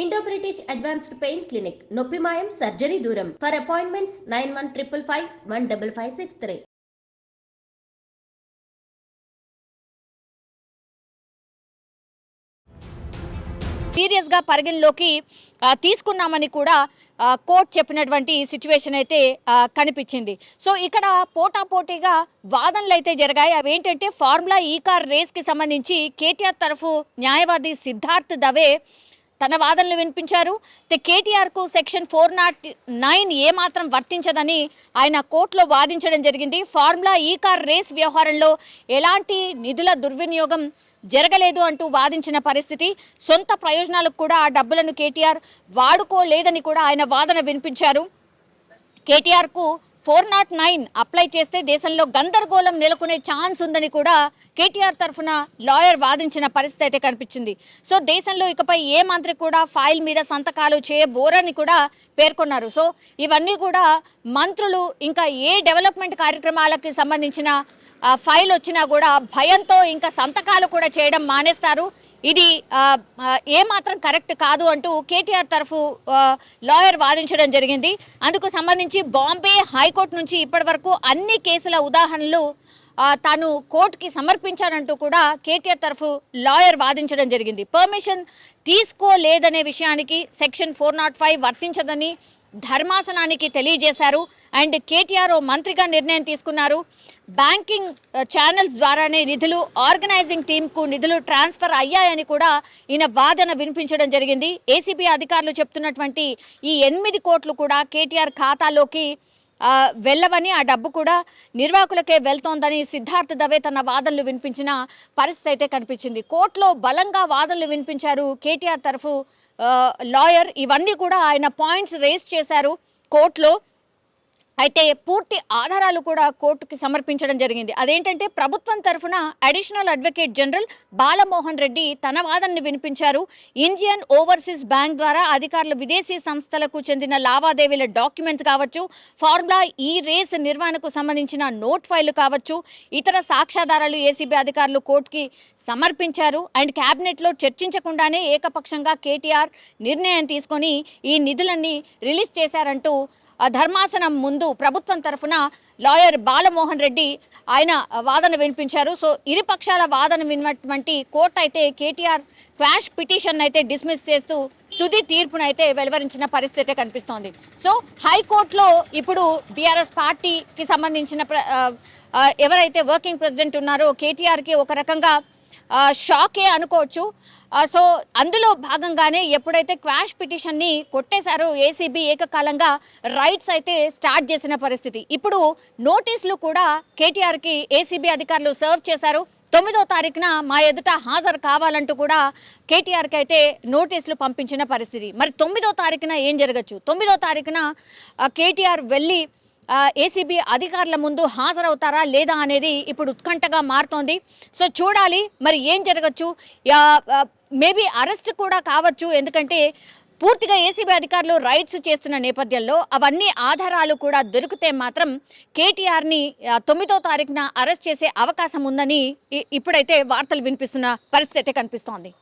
Indo British advanced pain clinic నొప్పి మాయం surgery దూరం. For appointments 9155515563. సీరియస్ గా పరిగణలోకి తీసుకున్నామని కూడా కోర్టు చెప్పినటువంటి సిచ్యువేషన్ అయితే కనిపించింది. సో ఇక్కడ పోటాపోటీగా వాదనలు అయితే జరిగాయి. అవేంటంటే ఫార్ములా ఈ కార్ రేస్కి సంబంధించి కేటీఆర్ తరఫు న్యాయవాది సిద్ధార్థ్ దవే తన వాదనలు వినిపించారు. కేటీఆర్కు సెక్షన్ 409 ఏమాత్రం వర్తించదని ఆయన కోర్టులో వాదించడం జరిగింది. ఫార్ములా ఈ కార్ రేస్ వ్యవహారంలో ఎలాంటి నిధుల దుర్వినియోగం జరగలేదు అంటూ వాదించిన పరిస్థితి. సొంత ప్రయోజనాలకు కూడా ఆ డబ్బులను కేటీఆర్ వాడుకోలేదని కూడా ఆయన వాదన వినిపించారు. కేటీఆర్కు 409 అప్లై చేస్తే దేశంలో గందరగోళం నెలకొనే ఛాన్స్ ఉందని కూడా కేటీఆర్ తరఫున లాయర్ వాదించిన పరిస్థితి అయితే కనిపించింది. సో దేశంలో ఇకపై ఏ మంత్రి కూడా ఫైల్ మీద సంతకాలు చేయబోరని కూడా పేర్కొన్నారు. సో ఇవన్నీ కూడా మంత్రులు ఇంకా ఏ డెవలప్మెంట్ కార్యక్రమాలకు సంబంధించిన ఫైల్ వచ్చినా కూడా భయంతో ఇంకా సంతకాలు కూడా చేయడం మానేస్తారు. ఇది ఏమాత్రం కరెక్ట్ కాదు అంటూ కేటీఆర్ తరఫు లాయర్ వాదించడం జరిగింది. అందుకు సంబంధించి బాంబే హైకోర్టు నుంచి ఇప్పటి వరకు అన్ని కేసుల ఉదాహరణలు తాను కోర్టుకి సమర్పించానంటూ కూడా కేటీఆర్ తరఫు లాయర్ వాదించడం జరిగింది. పర్మిషన్ తీసుకోలేదనే విషయానికి సెక్షన్ 405 వర్తించదని ధర్మాసనానికి తెలియజేశారు. అండ్ కేటీఆర్ మంత్రిగా నిర్ణయం తీసుకున్నారు. బ్యాంకింగ్ ఛానల్స్ ద్వారానే నిధులు ఆర్గనైజింగ్ టీంకు నిధులు ట్రాన్స్ఫర్ అయ్యాయని కూడా ఈయన వాదన వినిపించడం జరిగింది. ఏసీబీ అధికారులు చెప్తున్నటువంటి ఈ 8 కోట్లు కూడా కేటీఆర్ ఖాతాలోకి వెళ్ళవని, ఆ డబ్బు కూడా నిర్వాహకులకే వెళ్తోందని సిద్ధార్థ్ దవే తన వాదనలు వినిపించిన పరిస్థితి అయితే కనిపించింది. కోర్టులో బలంగా వాదనలు వినిపించారు కేటీఆర్ తరఫు లాయర్. ఇవన్నీ కూడా ఆయన పాయింట్స్ రేస్ చేశారు కోర్టులో. అయితే పూర్తి ఆధారాలు కూడా కోర్టుకి సమర్పించడం జరిగింది. అదేంటంటే ప్రభుత్వం తరఫున additional advocate general Balamohan Reddy తన వాదనని వినిపించారు. ఇండియన్ ఓవర్సీస్ బ్యాంక్ ద్వారా అధికారులు విదేశీ సంస్థలకు చెందిన లావాదేవీల డాక్యుమెంట్స్ కావచ్చు, ఫార్ములా ఈ రేస్ నిర్వహణకు సంబంధించిన నోట్ ఫైళ్లు కావచ్చు, ఇతర సాక్ష్యాధారాలు ఏసీబీ అధికారులు కోర్టుకి సమర్పించారు. అండ్ క్యాబినెట్లో చర్చించకుండానే ఏకపక్షంగా కేటీఆర్ నిర్ణయం తీసుకొని ఈ నిధులన్నీ రిలీజ్ చేశారంటూ ధర్మాసనం ముందు ప్రభుత్వం తరఫున లాయర్ బాలమోహన్ రెడ్డి ఆయన వాదన వినిపించారు. సో ఇరుపక్షాల వాదన విన్నటువంటి కోర్టు అయితే కేటీఆర్ క్వాష్ పిటిషన్ అయితే డిస్మిస్ చేస్తూ తుది తీర్పునైతే వెలువరించిన పరిస్థితి కనిపిస్తోంది. సో హైకోర్టులో ఇప్పుడు బీఆర్ఎస్ పార్టీకి సంబంధించిన ఎవరైతే వర్కింగ్ ప్రెసిడెంట్ ఉన్నారో కేటీఆర్కి ఒక రకంగా షాకే అనుకోవచ్చు. సో అందులో భాగంగానే ఎప్పుడైతే క్వాష్ పిటిషన్ని కొట్టేశారో ఏసీబీ ఏకకాలంగా రైట్స్ అయితే స్టార్ట్ చేసిన పరిస్థితి. ఇప్పుడు నోటీసులు కూడా కేటీఆర్కి ఏసీబీ అధికారులు సర్వ్ చేశారు. 9వ తారీఖున మా ఎదుట హాజరు కావాలంటూ కూడా కేటీఆర్కి అయితే నోటీసులు పంపించిన పరిస్థితి. మరి 9వ తారీఖున ఏం జరగచ్చు? 9వ తారీఖున కేటీఆర్ వెళ్ళి ఏసీబీ అధికారుల ముందు హాజరవుతారా లేదా అనేది ఇప్పుడు ఉత్కంఠగా మారుతోంది. సో చూడాలి మరి ఏం జరగచ్చు. మేబీ అరెస్ట్ కూడా కావచ్చు. ఎందుకంటే పూర్తిగా ఏసీబీ అధికారులు రైట్స్ చేస్తున్న నేపథ్యంలో అవన్నీ ఆధారాలు కూడా దొరికితే మాత్రం కేటీఆర్ని 9వ తారీఖున అరెస్ట్ చేసే అవకాశం ఉందని ఇప్పుడైతే వార్తలు వినిపిస్తున్న పరిస్థితి కనిపిస్తోంది.